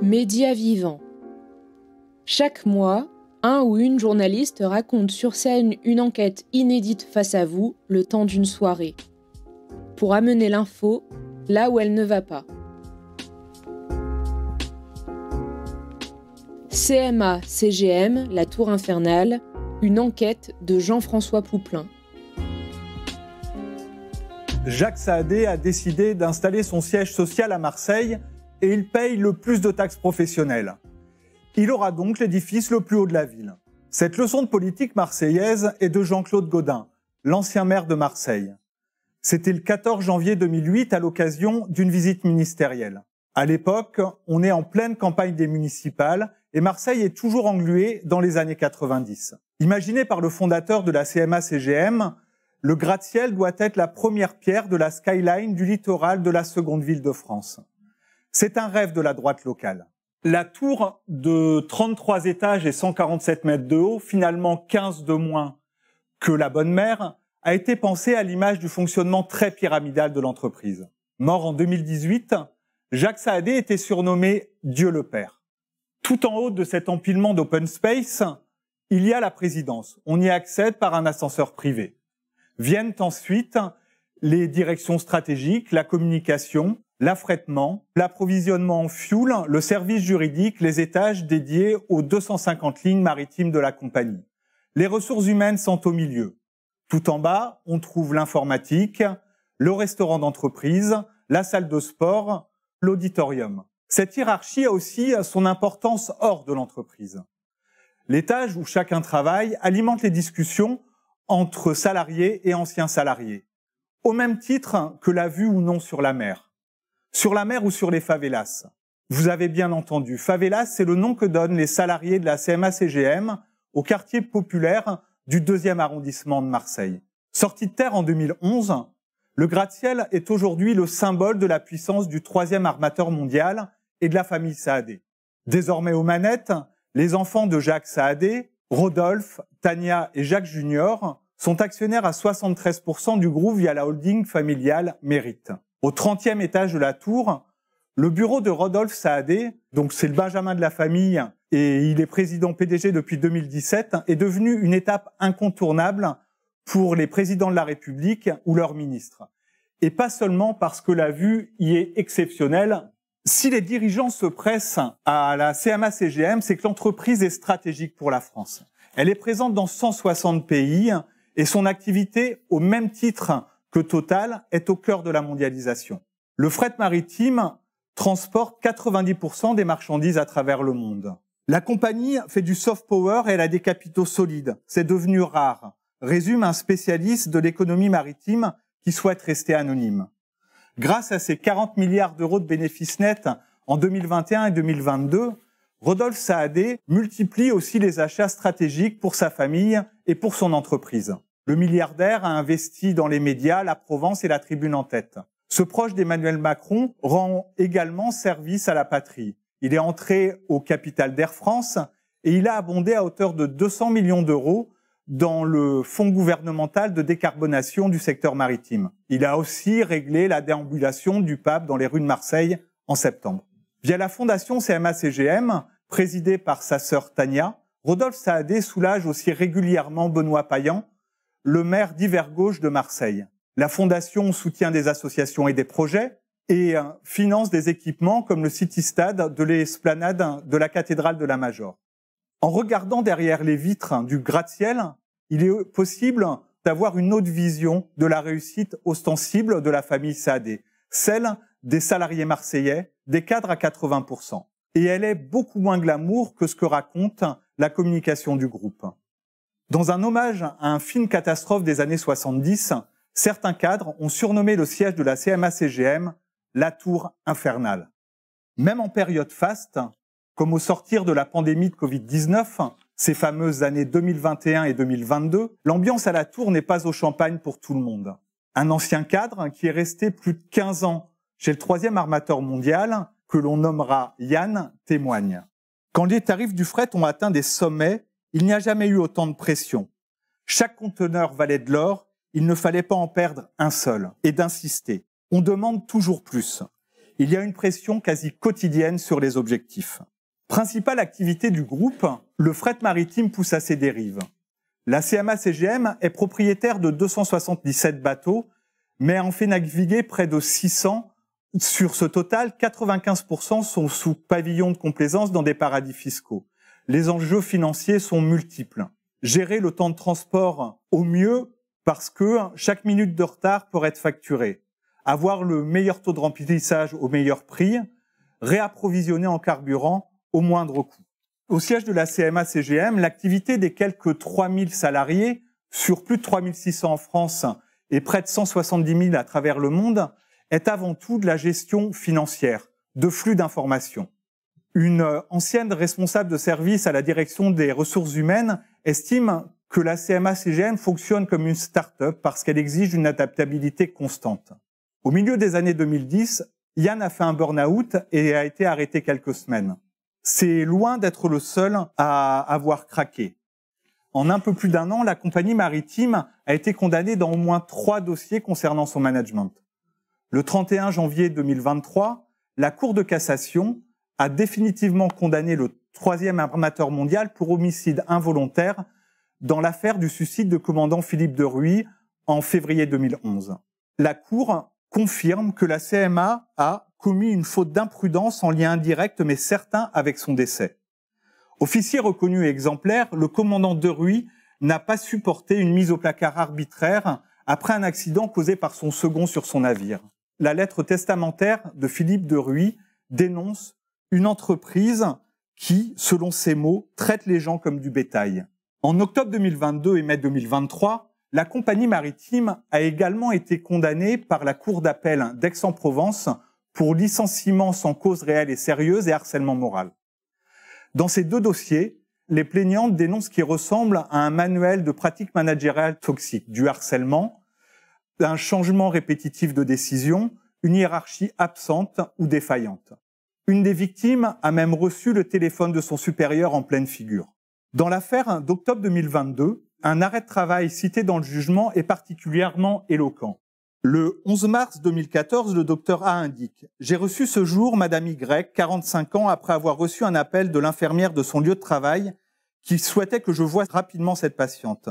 Médias vivants. Chaque mois, un ou une journaliste raconte sur scène une enquête inédite face à vous le temps d'une soirée, pour amener l'info là où elle ne va pas. CMA-CGM, la Tour Infernale, une enquête de Jean-François Pouplain. Jacques Saadé a décidé d'installer son siège social à Marseille et il paye le plus de taxes professionnelles. Il aura donc l'édifice le plus haut de la ville. Cette leçon de politique marseillaise est de Jean-Claude Gaudin, l'ancien maire de Marseille. C'était le 14 janvier 2008 à l'occasion d'une visite ministérielle. À l'époque, on est en pleine campagne des municipales et Marseille est toujours engluée dans les années 90. Imaginé par le fondateur de la CMA-CGM, le gratte-ciel doit être la première pierre de la skyline du littoral de la seconde ville de France. C'est un rêve de la droite locale. La tour de 33 étages et 147 mètres de haut, finalement 15 de moins que la Bonne Mère, a été pensée à l'image du fonctionnement très pyramidal de l'entreprise. Mort en 2018, Jacques Saadé était surnommé Dieu le Père. Tout en haut de cet empilement d'open space, il y a la présidence. On y accède par un ascenseur privé. Viennent ensuite les directions stratégiques, la communication, l'affrètement, l'approvisionnement en fuel, le service juridique, les étages dédiés aux 250 lignes maritimes de la compagnie. Les ressources humaines sont au milieu. Tout en bas, on trouve l'informatique, le restaurant d'entreprise, la salle de sport, l'auditorium. Cette hiérarchie a aussi son importance hors de l'entreprise. L'étage où chacun travaille alimente les discussions entre salariés et anciens salariés, au même titre que la vue ou non sur la mer. Sur la mer ou sur les favelas. Vous avez bien entendu, favelas, c'est le nom que donnent les salariés de la CMA-CGM au quartier populaire du 2e arrondissement de Marseille. Sorti de terre en 2011, le gratte-ciel est aujourd'hui le symbole de la puissance du 3e armateur mondial et de la famille Saadé. Désormais aux manettes, les enfants de Jacques Saadé, Rodolphe, Tania et Jacques Junior, sont actionnaires à 73% du groupe via la holding familiale Mérite. Au 30e étage de la tour, le bureau de Rodolphe Saadé, donc c'est le benjamin de la famille et il est président PDG depuis 2017, est devenu une étape incontournable pour les présidents de la République ou leurs ministres. Et pas seulement parce que la vue y est exceptionnelle. Si les dirigeants se pressent à la CMA-CGM, c'est que l'entreprise est stratégique pour la France. Elle est présente dans 160 pays et son activité, au même titre que Total, est au cœur de la mondialisation. Le fret maritime transporte 90% des marchandises à travers le monde. La compagnie fait du soft power et elle a des capitaux solides. C'est devenu rare, résume un spécialiste de l'économie maritime qui souhaite rester anonyme. Grâce à ses 40 milliards d'euros de bénéfices nets en 2021 et 2022, Rodolphe Saadé multiplie aussi les achats stratégiques pour sa famille et pour son entreprise. Le milliardaire a investi dans les médias, la Provence et la Tribune en tête. Ce proche d'Emmanuel Macron rend également service à la patrie. Il est entré au capital d'Air France et il a abondé à hauteur de 200 millions d'euros dans le fonds gouvernemental de décarbonation du secteur maritime. Il a aussi réglé la déambulation du pape dans les rues de Marseille en septembre. Via la fondation CMA-CGM, présidée par sa sœur Tania, Rodolphe Saadé soulage aussi régulièrement Benoît Payan, le maire d'hiver gauche de Marseille. La fondation soutient des associations et des projets et finance des équipements comme le City-Stade de l'esplanade de la cathédrale de la Major. En regardant derrière les vitres du gratte-ciel, il est possible d'avoir une autre vision de la réussite ostensible de la famille Saadé, celle des salariés marseillais, des cadres à 80%. Et elle est beaucoup moins glamour que ce que raconte la communication du groupe. Dans un hommage à un film catastrophe des années 70, certains cadres ont surnommé le siège de la CMA-CGM la Tour Infernale. Même en période faste, comme au sortir de la pandémie de Covid-19, ces fameuses années 2021 et 2022, l'ambiance à la Tour n'est pas au champagne pour tout le monde. Un ancien cadre qui est resté plus de 15 ans chez le 3e armateur mondial, que l'on nommera Yann, témoigne. Quand les tarifs du fret ont atteint des sommets, il n'y a jamais eu autant de pression. Chaque conteneur valait de l'or, il ne fallait pas en perdre un seul, et d'insister. On demande toujours plus. Il y a une pression quasi quotidienne sur les objectifs. Principale activité du groupe, le fret maritime pousse à ses dérives. La CMA-CGM est propriétaire de 277 bateaux, mais en fait naviguer près de 600. Sur ce total, 95% sont sous pavillon de complaisance dans des paradis fiscaux. Les enjeux financiers sont multiples. Gérer le temps de transport au mieux parce que chaque minute de retard peut être facturée. Avoir le meilleur taux de remplissage au meilleur prix. Réapprovisionner en carburant au moindre coût. Au siège de la CMA-CGM, l'activité des quelques 3000 salariés, sur plus de 3600 en France et près de 170 000 à travers le monde, est avant tout de la gestion financière, de flux d'informations. Une ancienne responsable de service à la direction des ressources humaines estime que la CMA-CGM fonctionne comme une start-up parce qu'elle exige une adaptabilité constante. Au milieu des années 2010, Yann a fait un burn-out et a été arrêté quelques semaines. C'est loin d'être le seul à avoir craqué. En un peu plus d'un an, la compagnie maritime a été condamnée dans au moins 3 dossiers concernant son management. Le 31 janvier 2023, la Cour de cassation a définitivement condamné le 3e armateur mondial pour homicide involontaire dans l'affaire du suicide de commandant Philippe de Ruy en février 2011. La Cour confirme que la CMA a commis une faute d'imprudence en lien indirect mais certain avec son décès. Officier reconnu et exemplaire, le commandant de Ruy n'a pas supporté une mise au placard arbitraire après un accident causé par son second sur son navire. La lettre testamentaire de Philippe de Ruy dénonce une entreprise qui, selon ses mots, traite les gens comme du bétail. En octobre 2022 et mai 2023, la compagnie maritime a également été condamnée par la Cour d'appel d'Aix-en-Provence pour licenciement sans cause réelle et sérieuse et harcèlement moral. Dans ces 2 dossiers, les plaignantes dénoncent ce qui ressemble à un manuel de pratiques managériales toxiques, du harcèlement, un changement répétitif de décision, une hiérarchie absente ou défaillante. Une des victimes a même reçu le téléphone de son supérieur en pleine figure. Dans l'affaire d'octobre 2022, un arrêt de travail cité dans le jugement est particulièrement éloquent. Le 11 mars 2014, le docteur A indique « J'ai reçu ce jour Madame Y, 45 ans, après avoir reçu un appel de l'infirmière de son lieu de travail qui souhaitait que je voie rapidement cette patiente.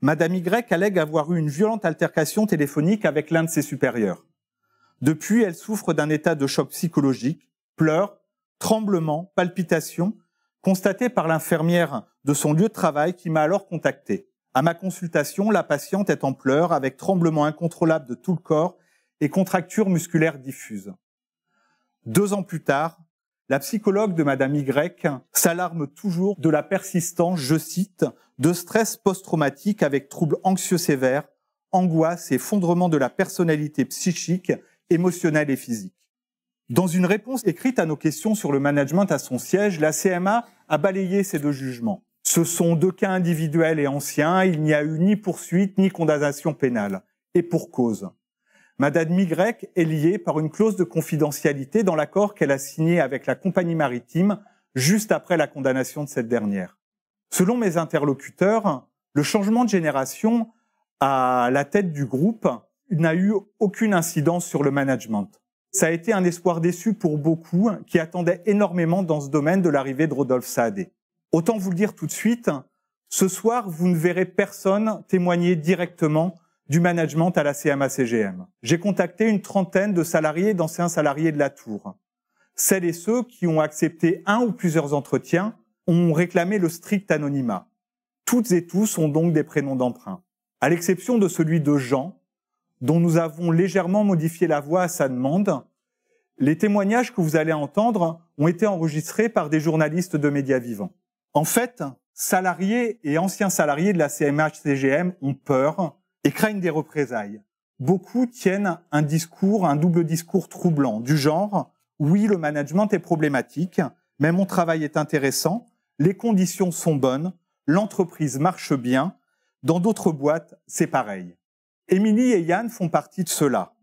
Madame Y allègue avoir eu une violente altercation téléphonique avec l'un de ses supérieurs. Depuis, elle souffre d'un état de choc psychologique, pleurs, tremblements, palpitations, constatés par l'infirmière de son lieu de travail qui m'a alors contacté. À ma consultation, la patiente est en pleurs avec tremblements incontrôlables de tout le corps et contractures musculaires diffuses. 2 ans plus tard, la psychologue de Madame Y s'alarme toujours de la persistance, je cite, de stress post-traumatique avec troubles anxieux sévères, angoisse et effondrement de la personnalité psychique, émotionnelle et physique. Dans une réponse écrite à nos questions sur le management à son siège, la CMA a balayé ces 2 jugements. Ce sont 2 cas individuels et anciens, il n'y a eu ni poursuite ni condamnation pénale. Et pour cause. Madame Y est liée par une clause de confidentialité dans l'accord qu'elle a signé avec la compagnie maritime juste après la condamnation de cette dernière. Selon mes interlocuteurs, le changement de génération à la tête du groupe n'a eu aucune incidence sur le management. Ça a été un espoir déçu pour beaucoup qui attendaient énormément dans ce domaine de l'arrivée de Rodolphe Saadé. Autant vous le dire tout de suite, ce soir, vous ne verrez personne témoigner directement du management à la CMA-CGM. J'ai contacté une trentaine de salariés et d'anciens salariés de la Tour. Celles et ceux qui ont accepté un ou plusieurs entretiens ont réclamé le strict anonymat. Toutes et tous ont donc des prénoms d'emprunt. À l'exception de celui de Jean, dont nous avons légèrement modifié la voix à sa demande, les témoignages que vous allez entendre ont été enregistrés par des journalistes de médias vivants. En fait, salariés et anciens salariés de la CMA-CGM ont peur et craignent des représailles. Beaucoup tiennent un double discours troublant, du genre « oui, le management est problématique, mais mon travail est intéressant, les conditions sont bonnes, l'entreprise marche bien, dans d'autres boîtes, c'est pareil ». Émilie et Yann font partie de ceux-là.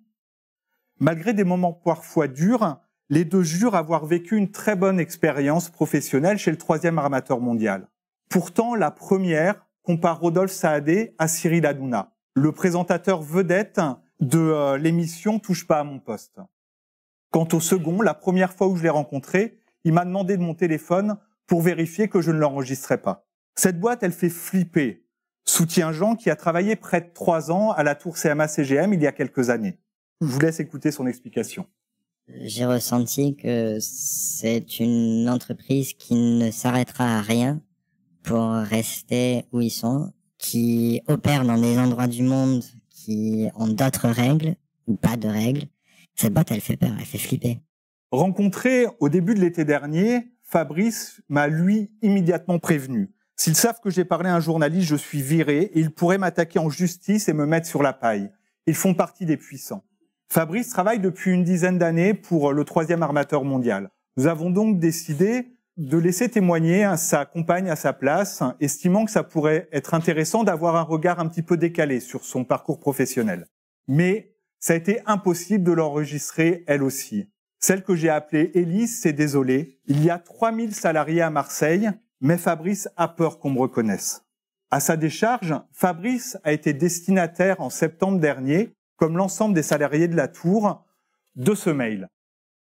Malgré des moments parfois durs, les 2 jurent avoir vécu une très bonne expérience professionnelle chez le 3e armateur mondial. Pourtant, la première compare Rodolphe Saadé à Cyril Hanouna, le présentateur vedette de l'émission Touche pas à mon poste. Quant au second, la première fois où je l'ai rencontré, il m'a demandé de mon téléphone pour vérifier que je ne l'enregistrais pas. Cette boîte, elle fait flipper, soutient Jean qui a travaillé près de 3 ans à la tour CMA-CGM il y a quelques années. Je vous laisse écouter son explication. J'ai ressenti que c'est une entreprise qui ne s'arrêtera à rien pour rester où ils sont, qui opère dans des endroits du monde qui ont d'autres règles ou pas de règles. Cette boîte, elle fait peur, elle fait flipper. Rencontré au début de l'été dernier, Fabrice m'a, lui, immédiatement prévenu. S'ils savent que j'ai parlé à un journaliste, je suis viré et ils pourraient m'attaquer en justice et me mettre sur la paille. Ils font partie des puissants. Fabrice travaille depuis une dizaine d'années pour le 3e armateur mondial. Nous avons donc décidé de laisser témoigner sa compagne à sa place, estimant que ça pourrait être intéressant d'avoir un regard un petit peu décalé sur son parcours professionnel. Mais ça a été impossible de l'enregistrer elle aussi. Celle que j'ai appelée Élise s'est désolée. Il y a 3000 salariés à Marseille, mais Fabrice a peur qu'on me reconnaisse. À sa décharge, Fabrice a été destinataire en septembre dernier, comme l'ensemble des salariés de la tour, de ce mail.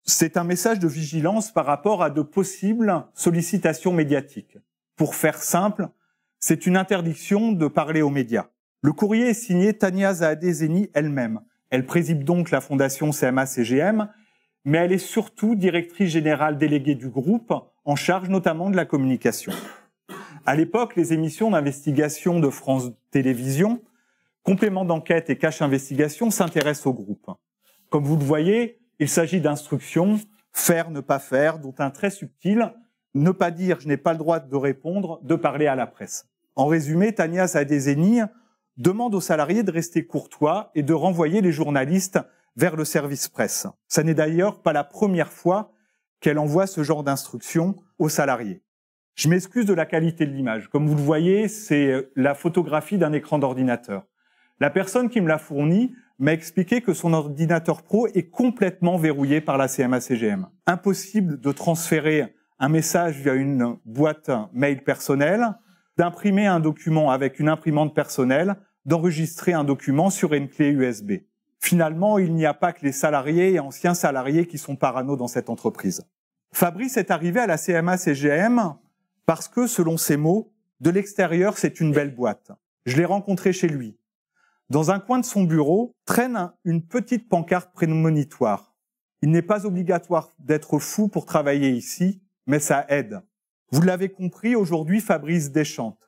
C'est un message de vigilance par rapport à de possibles sollicitations médiatiques. Pour faire simple, c'est une interdiction de parler aux médias. Le courrier est signé Tania Zahadeh-Zeni elle-même. Elle préside donc la fondation CMA-CGM, mais elle est surtout directrice générale déléguée du groupe, en charge notamment de la communication. À l'époque, les émissions d'investigation de France Télévisions, Complément d'enquête et Cache Investigation s'intéressent au groupe. Comme vous le voyez, il s'agit d'instructions, faire, ne pas faire, dont un très subtil, ne pas dire « je n'ai pas le droit de répondre », de parler à la presse. En résumé, Tania Zahadeh-Zeni demande aux salariés de rester courtois et de renvoyer les journalistes vers le service presse. Ça n'est d'ailleurs pas la première fois qu'elle envoie ce genre d'instructions aux salariés. Je m'excuse de la qualité de l'image. Comme vous le voyez, c'est la photographie d'un écran d'ordinateur. La personne qui me l'a fourni m'a expliqué que son ordinateur pro est complètement verrouillé par la CMA-CGM. Impossible de transférer un message via une boîte mail personnelle, d'imprimer un document avec une imprimante personnelle, d'enregistrer un document sur une clé USB. Finalement, il n'y a pas que les salariés et anciens salariés qui sont parano dans cette entreprise. Fabrice est arrivé à la CMA-CGM parce que, selon ses mots, de l'extérieur, c'est une belle boîte. Je l'ai rencontré chez lui. Dans un coin de son bureau, traîne une petite pancarte prémonitoire. Il n'est pas obligatoire d'être fou pour travailler ici, mais ça aide. Vous l'avez compris, aujourd'hui, Fabrice déchante.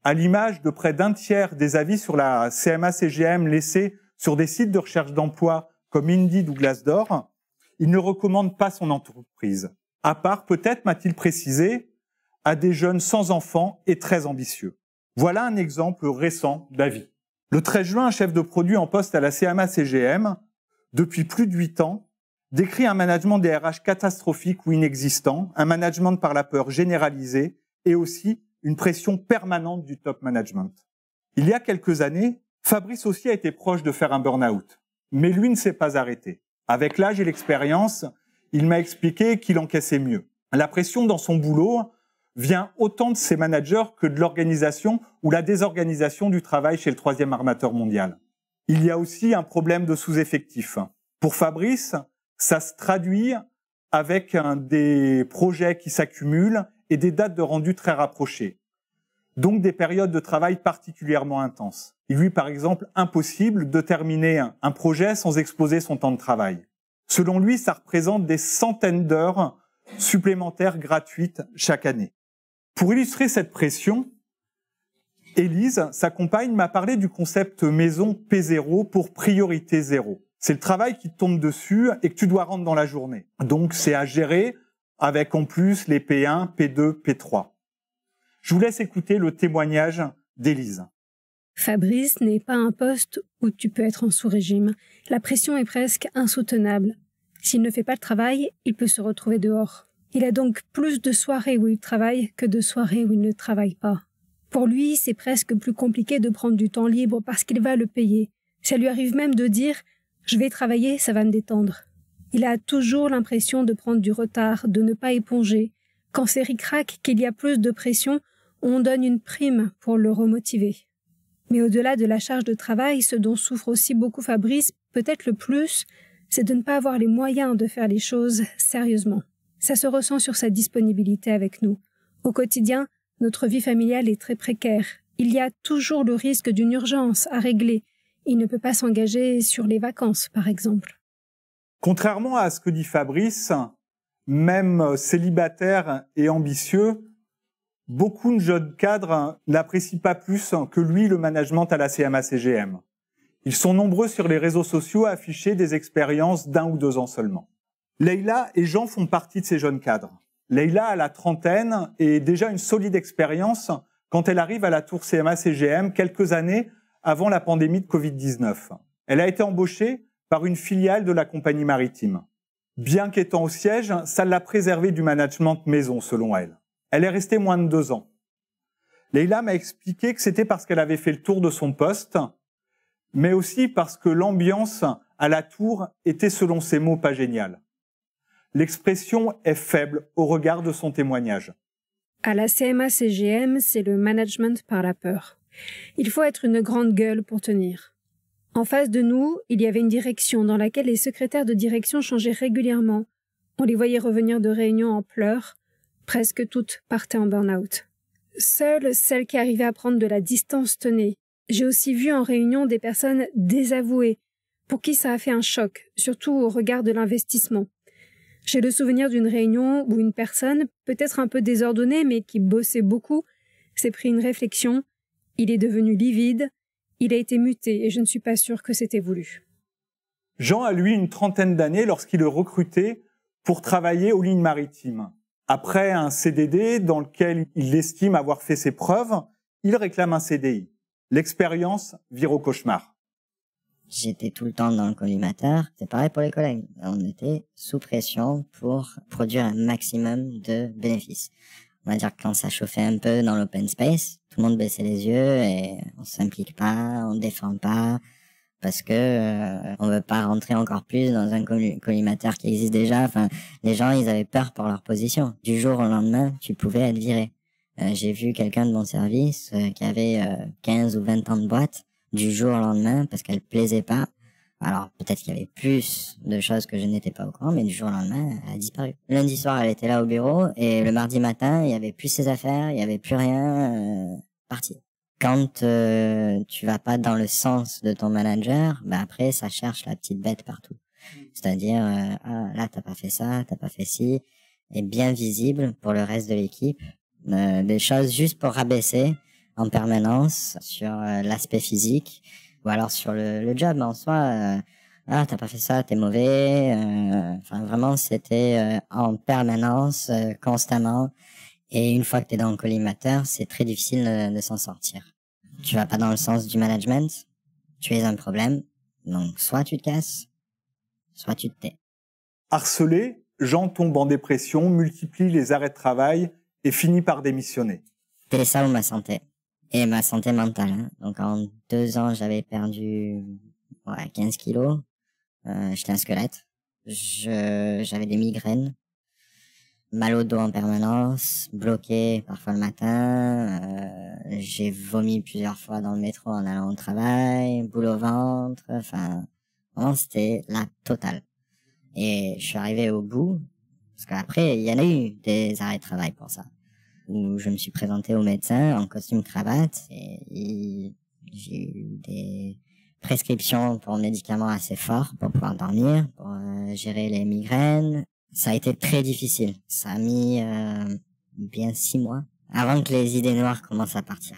À l'image de près d'un tiers des avis sur la CMA-CGM laissés sur des sites de recherche d'emploi comme Indeed ou Glassdoor, il ne recommande pas son entreprise. À part, peut-être, m'a-t-il précisé, à des jeunes sans enfants et très ambitieux. Voilà un exemple récent d'avis. Le 13 juin, un chef de produit en poste à la CMA-CGM, depuis plus de 8 ans, décrit un management des RH catastrophique ou inexistant, un management par la peur généralisé et aussi une pression permanente du top management. Il y a quelques années, Fabrice aussi a été proche de faire un burn-out, mais lui ne s'est pas arrêté. Avec l'âge et l'expérience, il m'a expliqué qu'il encaissait mieux. La pression dans son boulot vient autant de ses managers que de l'organisation ou la désorganisation du travail chez le 3e armateur mondial. Il y a aussi un problème de sous-effectif. Pour Fabrice, ça se traduit avec des projets qui s'accumulent et des dates de rendu très rapprochées. Donc des périodes de travail particulièrement intenses. Il lui, par exemple, impossible de terminer un projet sans exposer son temps de travail. Selon lui, ça représente des centaines d'heures supplémentaires gratuites chaque année. Pour illustrer cette pression, Élise, sa compagne, m'a parlé du concept maison P0 pour priorité zéro. C'est le travail qui te tombe dessus et que tu dois rendre dans la journée. Donc c'est à gérer avec en plus les P1, P2, P3. Je vous laisse écouter le témoignage d'Élise. Fabrice n'est pas un poste où tu peux être en sous-régime. La pression est presque insoutenable. S'il ne fait pas le travail, il peut se retrouver dehors. Il a donc plus de soirées où il travaille que de soirées où il ne travaille pas. Pour lui, c'est presque plus compliqué de prendre du temps libre parce qu'il va le payer. Ça lui arrive même de dire « je vais travailler, ça va me détendre ». Il a toujours l'impression de prendre du retard, de ne pas éponger. Quand c'est ric-rac, qu'il y a plus de pression, on donne une prime pour le remotiver. Mais au-delà de la charge de travail, ce dont souffre aussi beaucoup Fabrice, peut-être le plus, c'est de ne pas avoir les moyens de faire les choses sérieusement. Ça se ressent sur sa disponibilité avec nous. Au quotidien, notre vie familiale est très précaire. Il y a toujours le risque d'une urgence à régler. Il ne peut pas s'engager sur les vacances, par exemple. Contrairement à ce que dit Fabrice, même célibataire et ambitieux, beaucoup de jeunes cadres n'apprécient pas plus que lui le management à la CMA-CGM. Ils sont nombreux sur les réseaux sociaux à afficher des expériences d'1 ou 2 ans seulement. Leïla et Jean font partie de ces jeunes cadres. Leïla a la trentaine et déjà une solide expérience quand elle arrive à la tour CMA-CGM quelques années avant la pandémie de Covid-19. Elle a été embauchée par une filiale de la compagnie maritime. Bien qu'étant au siège, ça l'a préservée du management maison, selon elle. Elle est restée moins de 2 ans. Leïla m'a expliqué que c'était parce qu'elle avait fait le tour de son poste, mais aussi parce que l'ambiance à la tour était, selon ses mots, pas géniale. L'expression est faible au regard de son témoignage. À la CMA-CGM, c'est le management par la peur. Il faut être une grande gueule pour tenir. En face de nous, il y avait une direction dans laquelle les secrétaires de direction changeaient régulièrement. On les voyait revenir de réunions en pleurs. Presque toutes partaient en burn-out. Seule celle qui arrivait à prendre de la distance tenait. J'ai aussi vu en réunion des personnes désavouées, pour qui ça a fait un choc, surtout au regard de l'investissement. J'ai le souvenir d'une réunion où une personne, peut-être un peu désordonnée mais qui bossait beaucoup, s'est pris une réflexion. Il est devenu livide, il a été muté et je ne suis pas sûre que c'était voulu. Jean a lui une trentaine d'années lorsqu'il est recruté pour travailler aux lignes maritimes. Après un CDD dans lequel il estime avoir fait ses preuves, il réclame un CDI. L'expérience vire au cauchemar. J'étais tout le temps dans le collimateur. C'est pareil pour les collègues. On était sous pression pour produire un maximum de bénéfices. On va dire que quand ça chauffait un peu dans l'open space, tout le monde baissait les yeux et on s'implique pas, on défend pas, parce que on veut pas rentrer encore plus dans un collimateur qui existe déjà. Enfin, les gens, ils avaient peur pour leur position. Du jour au lendemain, tu pouvais être viré. J'ai vu quelqu'un de mon service qui avait 15 ou 20 ans de boîte du jour au lendemain parce qu'elle plaisait pas. Alors peut-être qu'il y avait plus de choses que je n'étais pas au courant, mais du jour au lendemain, elle a disparu. Lundi soir, elle était là au bureau et le mardi matin, il y avait plus ses affaires, il y avait plus rien, parti. Quand tu vas pas dans le sens de ton manager, bah après ça cherche la petite bête partout. C'est-à-dire ah là t'as pas fait ça, t'as pas fait ci, et bien visible pour le reste de l'équipe. Des choses juste pour rabaisser en permanence sur l'aspect physique ou alors sur le job en soi. Ah t'as pas fait ça, t'es mauvais. Enfin vraiment c'était en permanence, constamment. Et une fois que t'es dans le collimateur, c'est très difficile de s'en sortir. Tu vas pas dans le sens du management, tu es un problème. Donc soit tu te casses, soit tu te tais. Harcelé, Jean tombe en dépression, multiplie les arrêts de travail et finit par démissionner. C'était ça ou ma santé. Et ma santé mentale. Hein. Donc en 2 ans, j'avais perdu 15 kilos. J'étais un squelette. J'avais des migraines. Mal au dos en permanence. Bloqué parfois le matin. J'ai vomi plusieurs fois dans le métro en allant au travail. Boule au ventre. Enfin, vraiment, c'était la totale. Et je suis arrivé au bout. Parce qu'après, il y en a eu des arrêts de travail pour ça. Où je me suis présenté au médecin en costume cravate et j'ai eu des prescriptions pour médicaments assez forts pour pouvoir dormir, pour gérer les migraines. Ça a été très difficile. Ça a mis bien 6 mois avant que les idées noires commencent à partir.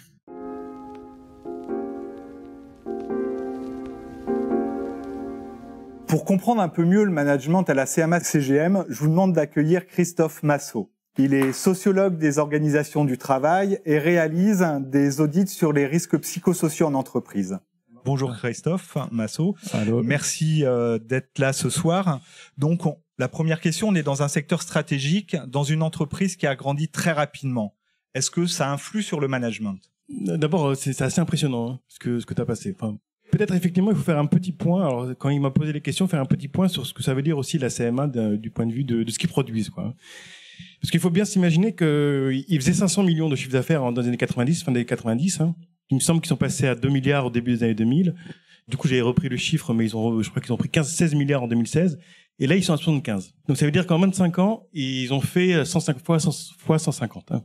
Pour comprendre un peu mieux le management à la CMA-CGM, je vous demande d'accueillir Christophe Massot. Il est sociologue des organisations du travail et réalise des audits sur les risques psychosociaux en entreprise. Bonjour Christophe Massot. Allô. Merci d'être là ce soir. Donc la première question, on est dans un secteur stratégique, dans une entreprise qui a grandi très rapidement. Est-ce que ça influe sur le management? D'abord, c'est assez impressionnant hein, ce que tu as passé. Enfin, peut-être effectivement, il faut faire un petit point. Alors, quand il m'a posé les questions, faire un petit point sur ce que ça veut dire aussi la CMA du point de vue de ce qu'ils produisent, quoi. Parce qu'il faut bien s'imaginer qu'ils faisaient 500 millions de chiffre d'affaires dans les années 90, fin des années 90. Hein. Il me semble qu'ils sont passés à 2 milliards au début des années 2000. Du coup, j'avais repris le chiffre, mais je crois qu'ils ont pris 16 milliards en 2016. Et là, ils sont à 75. Donc, ça veut dire qu'en 25 ans, ils ont fait 105 fois 150. Hein.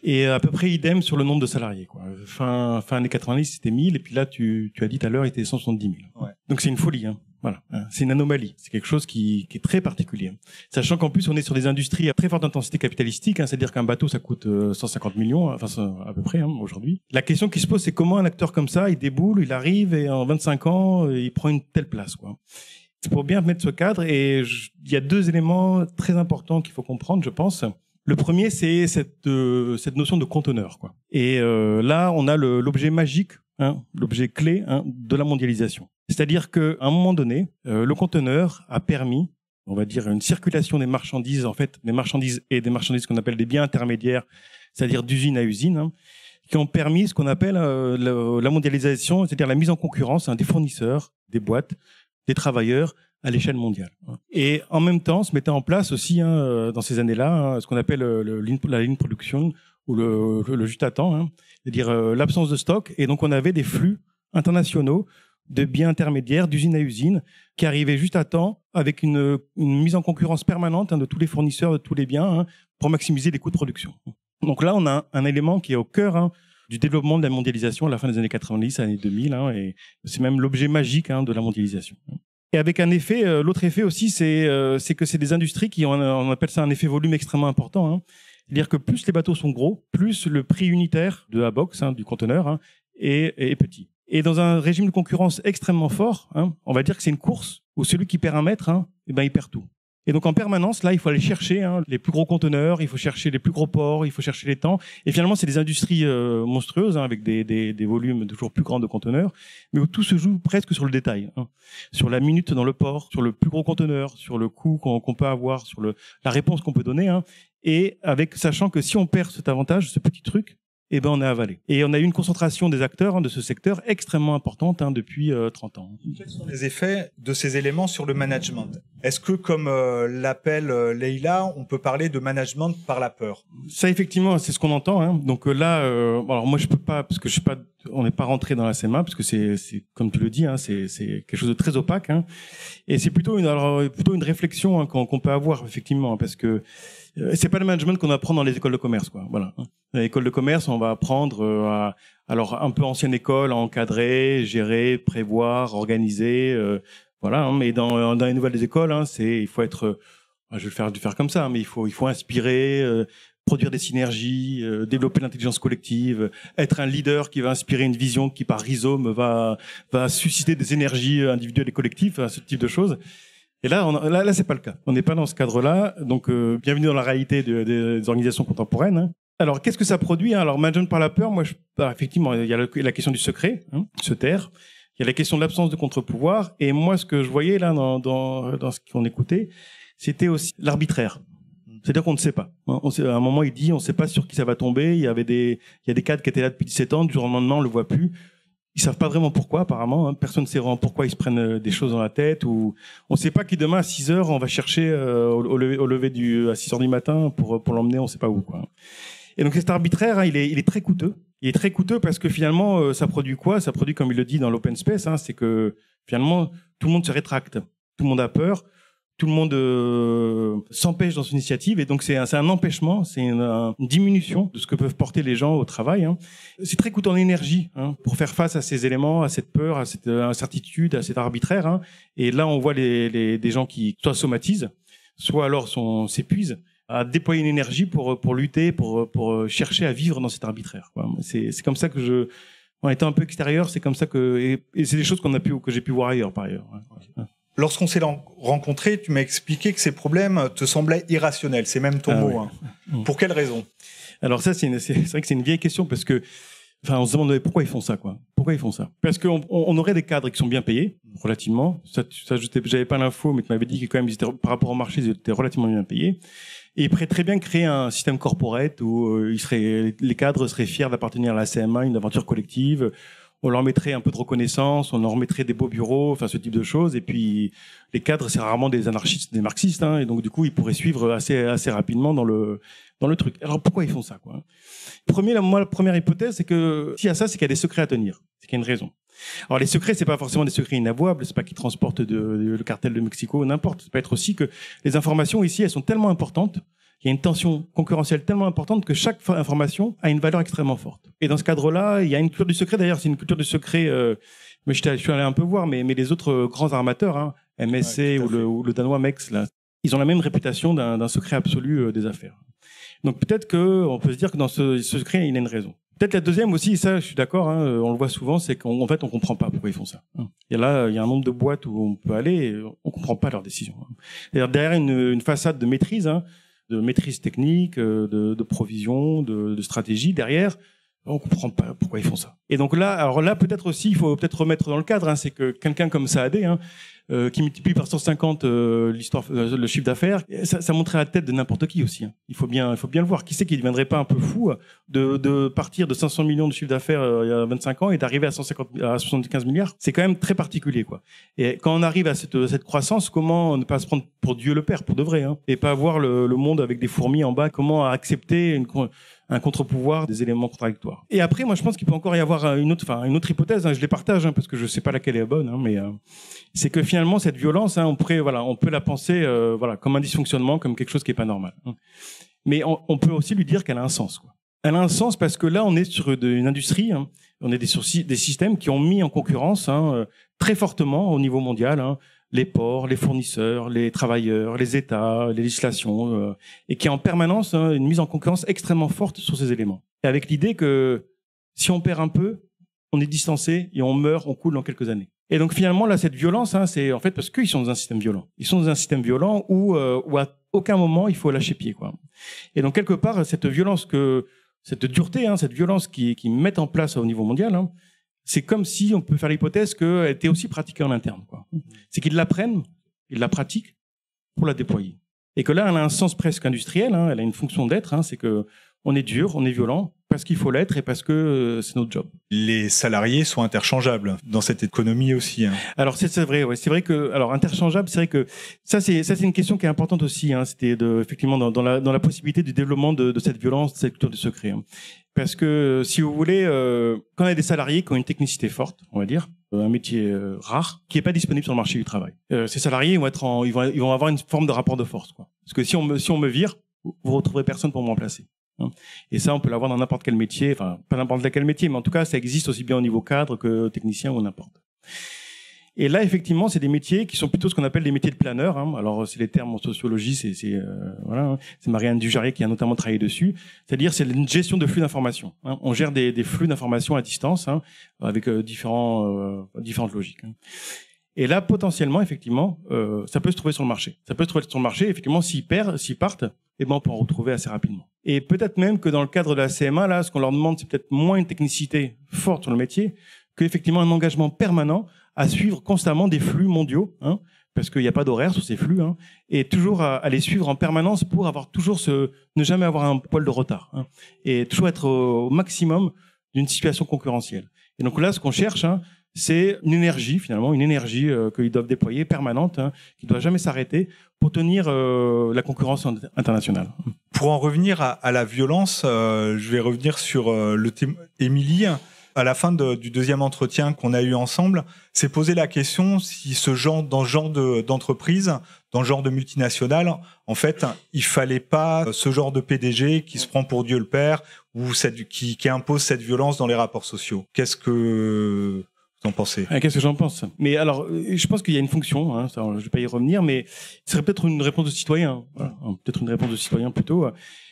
Et à peu près idem sur le nombre de salariés, quoi. Fin années 90, c'était 1000. Et puis là, tu as dit tout à l'heure, il était 170 000. Ouais. Donc, c'est une folie, hein. Voilà. C'est une anomalie. C'est quelque chose qui est très particulier. Sachant qu'en plus, on est sur des industries à très forte intensité capitalistique, hein. C'est-à-dire qu'un bateau, ça coûte 150 millions, enfin, à peu près, hein, aujourd'hui. La question qui se pose, c'est comment un acteur comme ça, il déboule, il arrive et en 25 ans, il prend une telle place, quoi. C'est pour bien mettre ce cadre, et il y a deux éléments très importants qu'il faut comprendre, je pense. Le premier, c'est cette notion de conteneur, quoi. Et là, on a l'objet magique, hein, l'objet clé, hein, de la mondialisation. C'est-à-dire qu'à un moment donné, le conteneur a permis, on va dire, une circulation des marchandises, en fait, des marchandises qu'on appelle des biens intermédiaires, c'est-à-dire d'usine à usine, hein, qui ont permis ce qu'on appelle la mondialisation, c'est-à-dire la mise en concurrence, hein, des fournisseurs, des boîtes, des travailleurs à l'échelle mondiale. Et en même temps, se mettait en place aussi, hein, dans ces années-là, hein, ce qu'on appelle la ligne production ou le juste à temps, hein, c'est-à-dire l'absence de stock. Et donc, on avait des flux internationaux de biens intermédiaires, d'usine à usine, qui arrivaient juste à temps avec une mise en concurrence permanente, hein, de tous les fournisseurs, de tous les biens, hein, pour maximiser les coûts de production. Donc là, on a un élément qui est au cœur, hein, du développement de la mondialisation à la fin des années 90, années 2000, hein, et c'est même l'objet magique, hein, de la mondialisation. Et avec un effet, l'autre effet aussi, c'est que c'est des industries qui ont, on appelle ça un effet volume extrêmement important, hein. C'est-à-dire que plus les bateaux sont gros, plus le prix unitaire de la box, hein, du conteneur, hein, est petit. Et dans un régime de concurrence extrêmement fort, hein, on va dire que c'est une course où celui qui perd un mètre, hein, eh ben, il perd tout. Et donc en permanence, là, il faut aller chercher, hein, les plus gros conteneurs, il faut chercher les plus gros ports, il faut chercher les temps. Et finalement, c'est des industries monstrueuses, hein, avec des volumes toujours plus grands de conteneurs, mais où tout se joue presque sur le détail, hein, sur la minute dans le port, sur le plus gros conteneur, sur le coût qu'on peut avoir, sur la réponse qu'on peut donner, hein, et sachant que si on perd cet avantage, ce petit truc, eh ben on est avalé. Et on a eu une concentration des acteurs, hein, de ce secteur extrêmement importante, hein, depuis 30 ans. Quels sont les effets de ces éléments sur le management? Est-ce que, comme l'appelle Leïla, on peut parler de management par la peur? Ça, effectivement, c'est ce qu'on entend, hein. Donc là, alors moi je peux pas, parce que on n'est pas rentré dans la CMA, parce que c'est comme tu le dis, hein, c'est quelque chose de très opaque, hein. Et c'est plutôt une réflexion, hein, qu'on peut avoir, effectivement, parce que c'est pas le management qu'on apprend dans les écoles de commerce, quoi. Voilà. Dans l'école de commerce, on va apprendre alors un peu ancienne école, à encadrer, gérer, prévoir, organiser, voilà. Hein, mais dans les nouvelles écoles, hein, il faut être, je vais le faire comme ça, mais il faut inspirer, produire des synergies, développer l'intelligence collective, être un leader qui va inspirer une vision qui par rhizome va susciter des énergies individuelles et collectives, ce type de choses. Et là, c'est pas le cas. On n'est pas dans ce cadre-là. Donc, bienvenue dans la réalité des organisations contemporaines, hein. Alors, qu'est-ce que ça produit, hein? Alors, management par la peur, effectivement, il y a la question du secret, hein, se taire. Il y a la question de l'absence de contre-pouvoir. Et moi, ce que je voyais là dans ce qu'on écoutait, c'était aussi l'arbitraire. C'est-à-dire qu'on ne sait pas. Hein. À un moment, il dit, on ne sait pas sur qui ça va tomber. Il y a des cadres qui étaient là depuis 17 ans. Du jour au lendemain, on le voit plus. Ils savent pas vraiment pourquoi, apparemment, hein. Personne ne sait vraiment pourquoi ils se prennent des choses dans la tête, ou on sait pas qui demain à 6 heures, on va chercher au lever à 6 heures du matin pour l'emmener, on sait pas où, quoi. Et donc cet arbitraire, hein, il est très coûteux. Il est très coûteux parce que finalement, ça produit quoi? Ça produit, comme il le dit dans l'open space, hein, c'est que finalement, tout le monde se rétracte. Tout le monde a peur. Tout le monde s'empêche dans son initiative, et donc c'est un empêchement, c'est une diminution de ce que peuvent porter les gens au travail, hein. C'est très coûteux en énergie, hein, pour faire face à ces éléments, à cette peur, à cette incertitude, à cet arbitraire, hein. Et là, on voit des gens qui soit somatisent, soit alors s'épuisent à déployer une énergie pour lutter, pour chercher à vivre dans cet arbitraire, quoi. C'est comme ça que en étant un peu extérieur, c'est comme ça et c'est des choses que j'ai pu voir ailleurs, par ailleurs. Ouais. Lorsqu'on s'est rencontrés, tu m'as expliqué que ces problèmes te semblaient irrationnels. C'est même ton mot. Ouais. Hein. Pour quelle raison? Alors ça, c'est vrai que c'est une vieille question, parce que, enfin, on se demande pourquoi ils font ça, quoi. Pourquoi ils font ça? Parce qu'on aurait des cadres qui sont bien payés, relativement. Ça j'avais pas l'info, mais tu m'avais dit que quand même, par rapport au marché, ils étaient relativement bien payés. Et ils pourraient très bien créer un système corporate où les cadres seraient fiers d'appartenir à la CMA, une aventure collective. On leur mettrait un peu de reconnaissance, on leur mettrait des beaux bureaux, enfin ce type de choses. Et puis les cadres, c'est rarement des anarchistes, des marxistes, hein, et donc du coup ils pourraient suivre assez rapidement dans le truc. Alors pourquoi ils font ça, quoi? La première hypothèse, c'est que s'il y a ça, c'est qu'il y a des secrets à tenir, c'est qu'il y a une raison. Alors les secrets, c'est pas forcément des secrets inavouables, c'est pas qu'ils transportent le cartel de Mexico, n'importe. Ça peut être aussi que les informations ici, elles sont tellement importantes, il y a une tension concurrentielle tellement importante que chaque information a une valeur extrêmement forte. Et dans ce cadre-là, il y a une culture du secret. D'ailleurs, c'est une culture du secret. Mais je suis allé un peu voir, mais les autres grands armateurs, hein, MSC ou le danois Mex, là, ils ont la même réputation d'un secret absolu des affaires. Donc peut-être qu'on peut se dire que dans ce secret, il y a une raison. Peut-être la deuxième aussi, ça, je suis d'accord, hein, on le voit souvent, c'est qu'en fait, on comprend pas pourquoi ils font ça. Et là, il y a un nombre de boîtes où on peut aller, et on comprend pas leurs décisions. C'est-à-dire derrière une façade de maîtrise, hein, de maîtrise technique, de provision, de stratégie, derrière, on comprend pas pourquoi ils font ça. Et donc là, alors là, peut-être aussi, il faut peut-être remettre dans le cadre, hein, c'est que quelqu'un comme Saadé, hein, qui multiplie par 150 le chiffre d'affaires, ça monterait à la tête de n'importe qui aussi. Hein. Il faut bien le voir. Qui c'est qui ne deviendrait pas un peu fou de partir de 500 millions de chiffre d'affaires il y a 25 ans et d'arriver à 75 milliards? C'est quand même très particulier, quoi. Et quand on arrive à cette croissance, comment ne pas se prendre pour Dieu le Père, pour de vrai, hein, et pas voir le monde avec des fourmis en bas? Comment accepter un contre-pouvoir, des éléments contradictoires. Et après, moi, je pense qu'il peut encore y avoir une autre hypothèse, hein, je les partage, hein, parce que je sais pas laquelle est la bonne, hein, mais c'est que finalement, cette violence, hein, on peut la penser, comme un dysfonctionnement, comme quelque chose qui est pas normal. Hein. Mais on peut aussi lui dire qu'elle a un sens, quoi. Elle a un sens parce que là, on est sur une industrie, hein, on est sur des systèmes qui ont mis en concurrence, hein, très fortement au niveau mondial, hein, les ports, les fournisseurs, les travailleurs, les États, les législations, et qui est en permanence, hein, une mise en concurrence extrêmement forte sur ces éléments. Et avec l'idée que si on perd un peu, on est distancé et on meurt, on coule dans quelques années. Et donc finalement, là, cette violence, hein, c'est en fait parce qu'ils sont dans un système violent. Ils sont dans un système violent où à aucun moment il faut lâcher pied, quoi. Et donc quelque part, cette violence cette dureté, hein, cette violence qu'ils mettent en place au niveau mondial, hein, c'est comme si on peut faire l'hypothèse qu'elle était aussi pratiquée en interne, quoi. C'est qu'ils l'apprennent, ils la pratiquent pour la déployer. Et que là, elle a un sens presque industriel, hein, elle a une fonction d'être, hein, c'est que on est dur, on est violent, parce qu'il faut l'être et parce que c'est notre job. Les salariés sont interchangeables dans cette économie aussi. Hein. Alors c'est vrai, ouais. C'est vrai que interchangeable, c'est vrai que ça c'est une question qui est importante aussi. Hein. C'était effectivement dans la possibilité du développement de cette violence, de cette culture du secret. Hein. Parce que si vous voulez, quand on a des salariés qui ont une technicité forte, on va dire, un métier rare, qui est pas disponible sur le marché du travail, ces salariés vont ils vont avoir une forme de rapport de force, quoi. Parce que si on me vire, vous retrouverez personne pour me remplacer. Et ça, on peut l'avoir dans n'importe quel métier, enfin, pas n'importe quel métier, mais en tout cas, ça existe aussi bien au niveau cadre que technicien ou n'importe. Et là, effectivement, c'est des métiers qui sont plutôt ce qu'on appelle des métiers de planeur. Hein. Alors, c'est les termes en sociologie, c'est Marianne Dujarier qui a notamment travaillé dessus. C'est-à-dire, c'est une gestion de flux d'informations. Hein. On gère des flux d'informations à distance, hein, avec différentes logiques. Hein. Et là, potentiellement, effectivement, ça peut se trouver sur le marché. Ça peut se trouver sur le marché, effectivement, s'ils partent, eh ben, on peut en retrouver assez rapidement. Et peut-être même que dans le cadre de la CMA, là, ce qu'on leur demande, c'est peut-être moins une technicité forte sur le métier, qu'effectivement un engagement permanent à suivre constamment des flux mondiaux, hein, parce qu'il n'y a pas d'horaire sur ces flux, hein, et toujours à les suivre en permanence pour avoir toujours ne jamais avoir un poil de retard, hein, et toujours être au maximum d'une situation concurrentielle. Et donc là, ce qu'on cherche, hein, c'est une énergie qu'ils doivent déployer permanente, hein, qui ne doit jamais s'arrêter pour tenir la concurrence internationale. Pour en revenir à la violence, je vais revenir sur Émilie. À la fin du deuxième entretien qu'on a eu ensemble, s'est posé la question si dans ce genre d'entreprise, dans le genre de multinationale, en fait, il fallait pas ce genre de PDG qui se prend pour Dieu le Père ou qui impose cette violence dans les rapports sociaux. Qu'est-ce que vous en pensez ? Qu'est-ce que j'en pense ? Mais alors, je pense qu'il y a une fonction, hein, ça, je vais pas y revenir, mais ce serait peut-être une réponse de citoyen, voilà, peut-être une réponse de citoyen plutôt.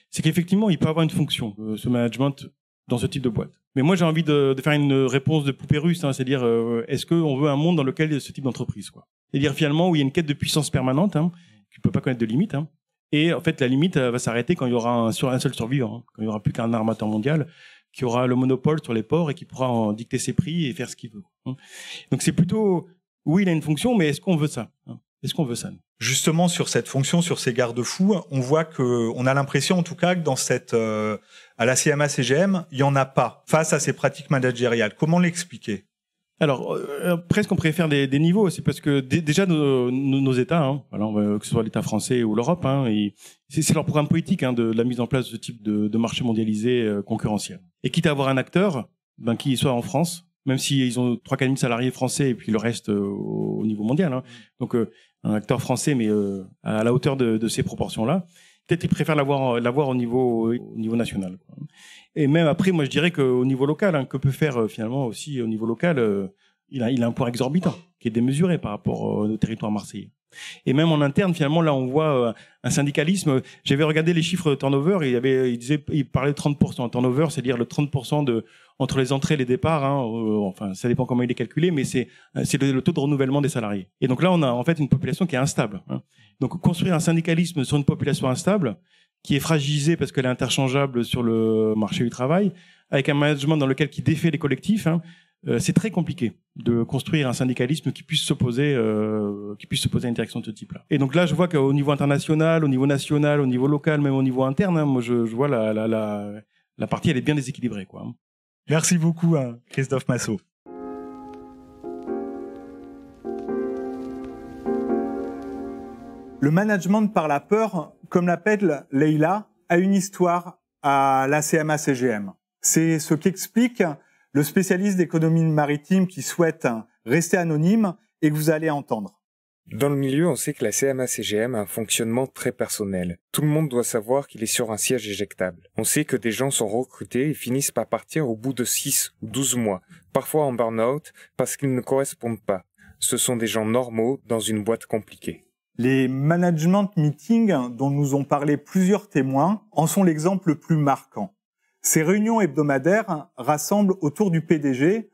C'est qu'effectivement, il peut avoir une fonction, ce management dans ce type de boîte. Mais moi, j'ai envie de faire une réponse de poupée russe, hein, c'est-à-dire, est-ce qu'on veut un monde dans lequel il y a ce type d'entreprise, quoi ? C'est-à-dire finalement où il y a une quête de puissance permanente, hein, qui ne peut pas connaître de limite, hein, et en fait, la limite va s'arrêter quand il y aura un seul survivant, hein, quand il n'y aura plus qu'un armateur mondial qui aura le monopole sur les ports et qui pourra en dicter ses prix et faire ce qu'il veut. Hein. Donc c'est plutôt, oui, il a une fonction, mais est-ce qu'on veut ça, hein ? Est-ce qu'on veut ça ? Justement, sur cette fonction, sur ces garde-fous, on a l'impression, en tout cas, que à la CMA-CGM, il y en a pas face à ces pratiques managériales. Comment l'expliquer ? Alors, presque on préfère des niveaux. C'est parce que déjà nos États, hein, voilà, que ce soit l'État français ou l'Europe, hein, c'est leur programme politique, hein, de la mise en place de ce type de marché mondialisé concurrentiel. Et quitte à avoir un acteur, qui soit en France, même s'ils ont 3-4 000 salariés français et puis le reste au niveau mondial. Hein. Donc, un acteur français, mais à la hauteur de ces proportions-là. Peut-être ils préfèrent l'avoir au niveau national, quoi. Et même après, moi, je dirais qu'au niveau local, hein, que peut faire finalement aussi au niveau local, il a un poids exorbitant qui est démesuré par rapport au territoire marseillais. Et même en interne, finalement, là, on voit un syndicalisme. J'avais regardé les chiffres de turnover, il parlait de 30%. Turnover, c'est-à-dire le 30% entre les entrées et les départs, hein, enfin, ça dépend comment il est calculé, mais c'est le taux de renouvellement des salariés. Et donc là, on a en fait une population qui est instable, hein. Donc, construire un syndicalisme sur une population instable, qui est fragilisée parce qu'elle est interchangeable sur le marché du travail, avec un management dans lequel qui défait les collectifs, hein, c'est très compliqué de construire un syndicalisme qui puisse s'opposer à une direction de ce type-là. Et donc là, je vois qu'au niveau international, au niveau national, au niveau local, même au niveau interne, hein, moi, je vois la partie, elle est bien déséquilibrée, quoi. Merci beaucoup, hein, Christophe Massot. Le management par la peur, comme l'appelle Leïla, a une histoire à la CMA-CGM. C'est ce qu'explique le spécialiste d'économie maritime qui souhaite rester anonyme et que vous allez entendre. Dans le milieu, on sait que la CMA-CGM a un fonctionnement très personnel. Tout le monde doit savoir qu'il est sur un siège éjectable. On sait que des gens sont recrutés et finissent par partir au bout de 6 ou 12 mois, parfois en burn-out parce qu'ils ne correspondent pas. Ce sont des gens normaux dans une boîte compliquée. Les management meetings dont nous ont parlé plusieurs témoins en sont l'exemple le plus marquant. Ces réunions hebdomadaires rassemblent autour du PDG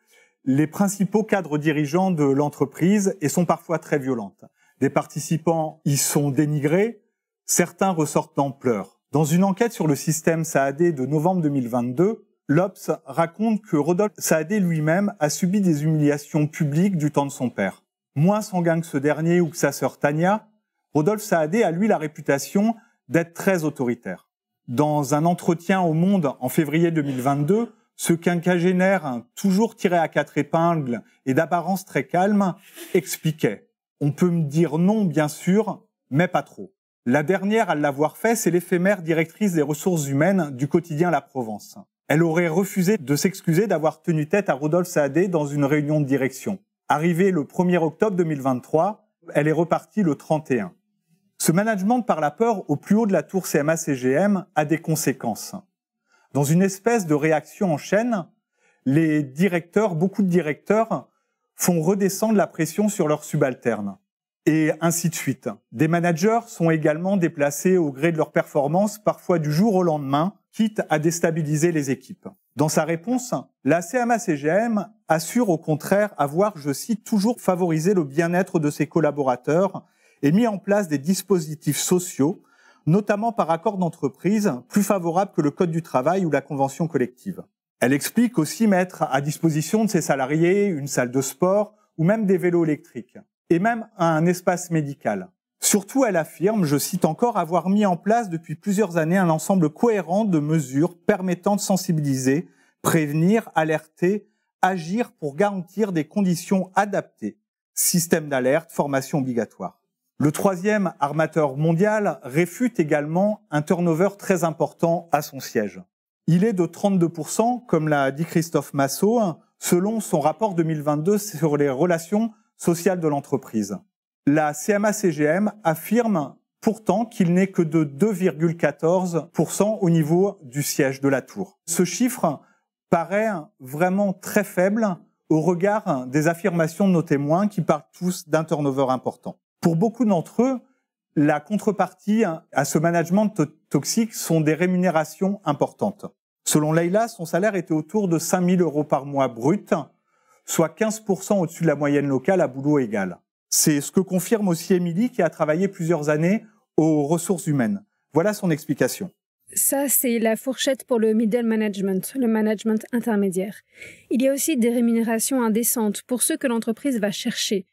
les principaux cadres dirigeants de l'entreprise et sont parfois très violentes. Des participants y sont dénigrés, certains ressortent en pleurs. Dans une enquête sur le système Saadé de novembre 2022, l'Obs raconte que Rodolphe Saadé lui-même a subi des humiliations publiques du temps de son père. Moins sanguin que ce dernier ou que sa sœur Tania, Rodolphe Saadé a lui la réputation d'être très autoritaire. Dans un entretien au Monde en février 2022, ce quinquagénaire, toujours tiré à 4 épingles et d'apparence très calme, expliquait « On peut me dire non, bien sûr, mais pas trop ». La dernière à l'avoir fait, c'est l'éphémère directrice des ressources humaines du quotidien La Provence. Elle aurait refusé de s'excuser d'avoir tenu tête à Rodolphe Saadé dans une réunion de direction. Arrivée le 1er octobre 2023, elle est repartie le 31. Ce management par la peur au plus haut de la tour CMA-CGM a des conséquences. Dans une espèce de réaction en chaîne, beaucoup de directeurs font redescendre la pression sur leurs subalternes. Et ainsi de suite. Des managers sont également déplacés au gré de leur performance, parfois du jour au lendemain, quitte à déstabiliser les équipes. Dans sa réponse, la CMA-CGM assure au contraire avoir, je cite, toujours favorisé le bien-être de ses collaborateurs et mis en place des dispositifs sociaux, notamment par accord d'entreprise, plus favorables que le Code du travail ou la convention collective. Elle explique aussi mettre à disposition de ses salariés une salle de sport ou même des vélos électriques, et même un espace médical. Surtout, elle affirme, je cite encore, avoir mis en place depuis plusieurs années un ensemble cohérent de mesures permettant de sensibiliser, prévenir, alerter, agir pour garantir des conditions adaptées. Système d'alerte, formation obligatoire. Le troisième armateur mondial réfute également un turnover très important à son siège. Il est de 32%, comme l'a dit Christophe Massot, selon son rapport 2022 sur les relations sociales de l'entreprise. La CMA-CGM affirme pourtant qu'il n'est que de 2,14% au niveau du siège de la tour. Ce chiffre paraît vraiment très faible au regard des affirmations de nos témoins qui parlent tous d'un turnover important. Pour beaucoup d'entre eux, la contrepartie à ce management toxique sont des rémunérations importantes. Selon Leïla, son salaire était autour de 5 000 € par mois brut, soit 15% au-dessus de la moyenne locale à boulot égal. C'est ce que confirme aussi Émilie, qui a travaillé plusieurs années aux ressources humaines. Voilà son explication. Ça, c'est la fourchette pour le middle management, le management intermédiaire. Il y a aussi des rémunérations indécentes pour ceux que l'entreprise va chercher,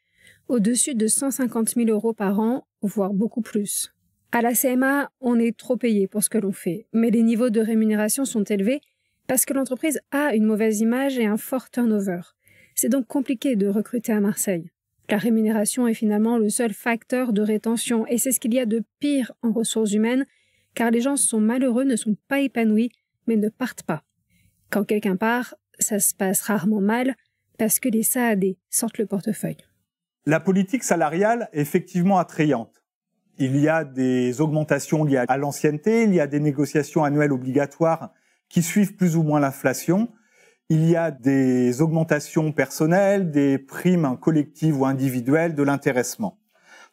au-dessus de 150 000 € par an, voire beaucoup plus. À la CMA, on est trop payé pour ce que l'on fait, mais les niveaux de rémunération sont élevés parce que l'entreprise a une mauvaise image et un fort turnover. C'est donc compliqué de recruter à Marseille. La rémunération est finalement le seul facteur de rétention et c'est ce qu'il y a de pire en ressources humaines, car les gens sont malheureux, ne sont pas épanouis, mais ne partent pas. Quand quelqu'un part, ça se passe rarement mal, parce que les SAAD sortent le portefeuille. La politique salariale est effectivement attrayante. Il y a des augmentations liées à l'ancienneté, il y a des négociations annuelles obligatoires qui suivent plus ou moins l'inflation, il y a des augmentations personnelles, des primes collectives ou individuelles, de l'intéressement.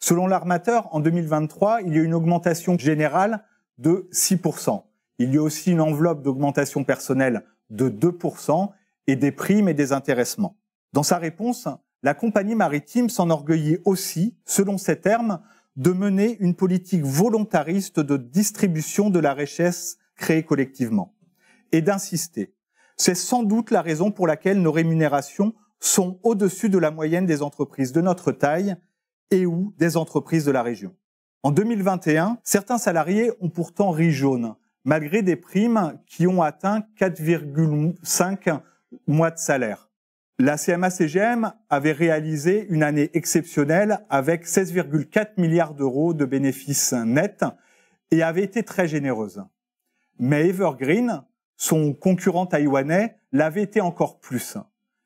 Selon l'armateur, en 2023, il y a une augmentation générale de 6%. Il y a aussi une enveloppe d'augmentation personnelle de 2% et des primes et des intéressements. Dans sa réponse, la compagnie maritime s'enorgueillit aussi, selon ses termes, de mener une politique volontariste de distribution de la richesse créée collectivement et d'insister. C'est sans doute la raison pour laquelle nos rémunérations sont au-dessus de la moyenne des entreprises de notre taille et ou des entreprises de la région. En 2021, certains salariés ont pourtant ri jaune, malgré des primes qui ont atteint 4,5 mois de salaire. La CMA-CGM avait réalisé une année exceptionnelle avec 16,4 milliards d'euros de bénéfices nets et avait été très généreuse. Mais Evergreen, son concurrent taïwanais, l'avait été encore plus.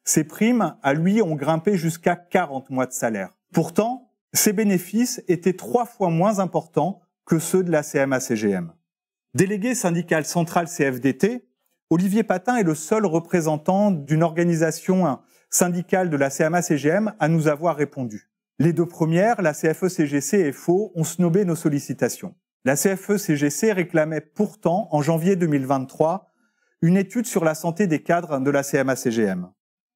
Ses primes, à lui, ont grimpé jusqu'à 40 mois de salaire. Pourtant, ses bénéfices étaient 3 fois moins importants que ceux de la CMA-CGM. Délégué syndical central CFDT, Olivier Patin est le seul représentant d'une organisation syndicale de la CMA-CGM à nous avoir répondu. Les deux premières, la CFE-CGC et FO, ont snobé nos sollicitations. La CFE-CGC réclamait pourtant, en janvier 2023, une étude sur la santé des cadres de la CMA-CGM.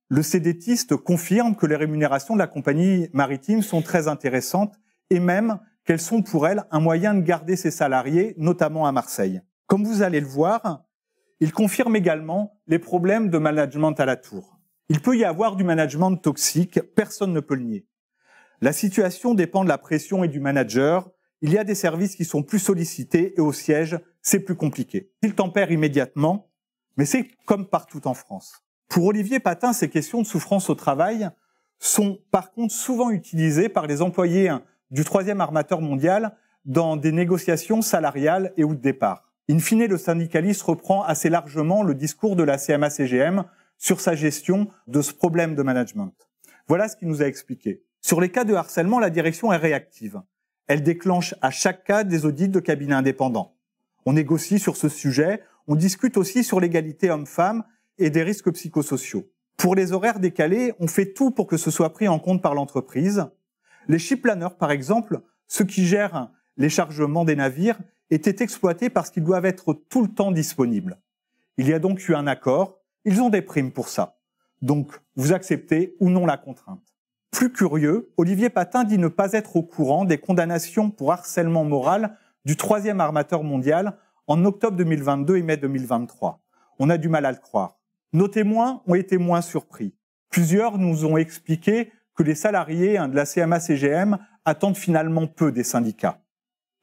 Le CDTiste confirme que les rémunérations de la compagnie maritime sont très intéressantes et même qu'elles sont pour elle un moyen de garder ses salariés, notamment à Marseille. Comme vous allez le voir, il confirme également les problèmes de management à la tour. Il peut y avoir du management toxique, personne ne peut le nier. La situation dépend de la pression et du manager. Il y a des services qui sont plus sollicités et au siège, c'est plus compliqué. Il tempère immédiatement, mais c'est comme partout en France. Pour Olivier Patin, ces questions de souffrance au travail sont par contre souvent utilisées par les employés du 3e armateur mondial dans des négociations salariales et ou de départ. In fine, le syndicaliste reprend assez largement le discours de la CMA-CGM sur sa gestion de ce problème de management. Voilà ce qu'il nous a expliqué. Sur les cas de harcèlement, la direction est réactive. Elle déclenche à chaque cas des audits de cabinets indépendants. On négocie sur ce sujet, on discute aussi sur l'égalité homme-femme et des risques psychosociaux. Pour les horaires décalés, on fait tout pour que ce soit pris en compte par l'entreprise. Les shiplanners, par exemple, ceux qui gèrent les chargements des navires, étaient exploités parce qu'ils doivent être tout le temps disponibles. Il y a donc eu un accord, ils ont des primes pour ça. Donc, vous acceptez ou non la contrainte. Plus curieux, Olivier Patin dit ne pas être au courant des condamnations pour harcèlement moral du 3e armateur mondial en octobre 2022 et mai 2023. On a du mal à le croire. Nos témoins ont été moins surpris. Plusieurs nous ont expliqué que les salariés de la CMA-CGM attendent finalement peu des syndicats.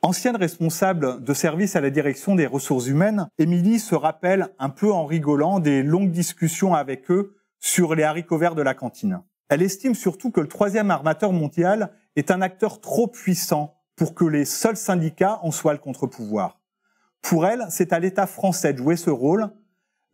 Ancienne responsable de service à la direction des ressources humaines, Émilie se rappelle un peu en rigolant des longues discussions avec eux sur les haricots verts de la cantine. Elle estime surtout que le 3e armateur mondial est un acteur trop puissant pour que les seuls syndicats en soient le contre-pouvoir. Pour elle, c'est à l'État français de jouer ce rôle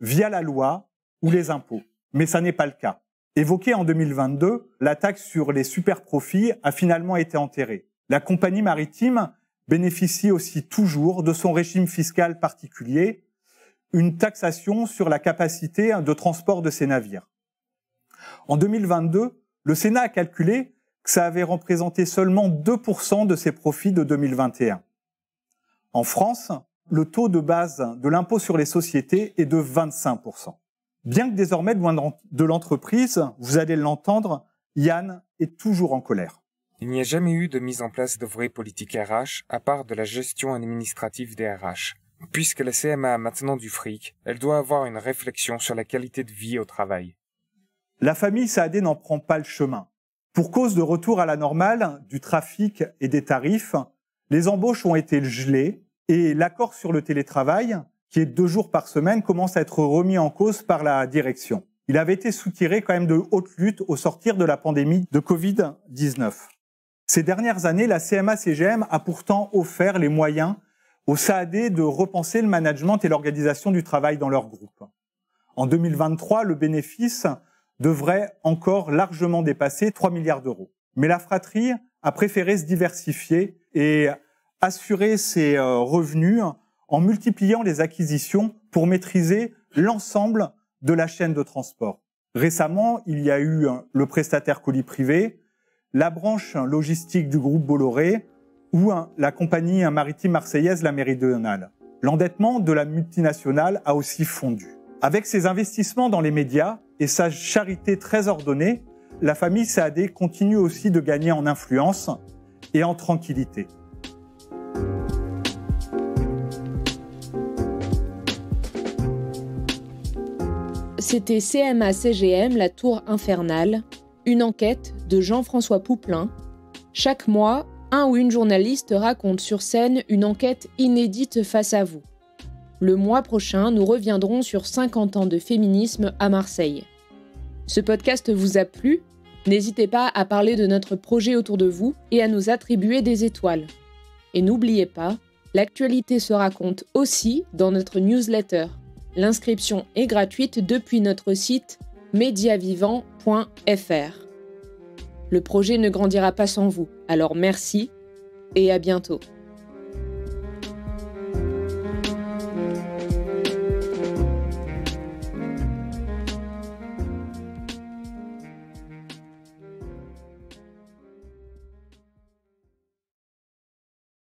via la loi ou les impôts. Mais ça n'est pas le cas. Évoquée en 2022, la taxe sur les superprofits a finalement été enterrée. La compagnie maritime bénéficie aussi toujours de son régime fiscal particulier, une taxation sur la capacité de transport de ses navires. En 2022, le Sénat a calculé que ça avait représenté seulement 2% de ses profits de 2021. En France, le taux de base de l'impôt sur les sociétés est de 25%. Bien que désormais loin de l'entreprise, vous allez l'entendre, Yann est toujours en colère. Il n'y a jamais eu de mise en place de vraies politiques RH à part de la gestion administrative des RH. Puisque la CMA a maintenant du fric, elle doit avoir une réflexion sur la qualité de vie au travail. La famille Saadé n'en prend pas le chemin. Pour cause de retour à la normale du trafic et des tarifs, les embauches ont été gelées et l'accord sur le télétravail, qui est 2 jours par semaine, commence à être remis en cause par la direction. Il avait été soutiré quand même de haute lutte au sortir de la pandémie de Covid-19. Ces dernières années, la CMA-CGM a pourtant offert les moyens aux SAAD de repenser le management et l'organisation du travail dans leur groupe. En 2023, le bénéfice devrait encore largement dépasser 3 milliards d'euros. Mais la fratrie a préféré se diversifier et assurer ses revenus en multipliant les acquisitions pour maîtriser l'ensemble de la chaîne de transport. Récemment, il y a eu le prestataire colis privé, la branche logistique du groupe Bolloré ou la compagnie maritime marseillaise La Méridionale. L'endettement de la multinationale a aussi fondu. Avec ses investissements dans les médias et sa charité très ordonnée, la famille Saadé continue aussi de gagner en influence et en tranquillité. C'était CMA-CGM, la tour infernale, une enquête de Jean-François Pouplin. Chaque mois, un ou une journaliste raconte sur scène une enquête inédite face à vous. Le mois prochain, nous reviendrons sur 50 ans de féminisme à Marseille. Ce podcast vous a plu ? N'hésitez pas à parler de notre projet autour de vous et à nous attribuer des étoiles. Et n'oubliez pas, l'actualité se raconte aussi dans notre newsletter. L'inscription est gratuite depuis notre site mediavivant.fr. Le projet ne grandira pas sans vous, alors merci et à bientôt.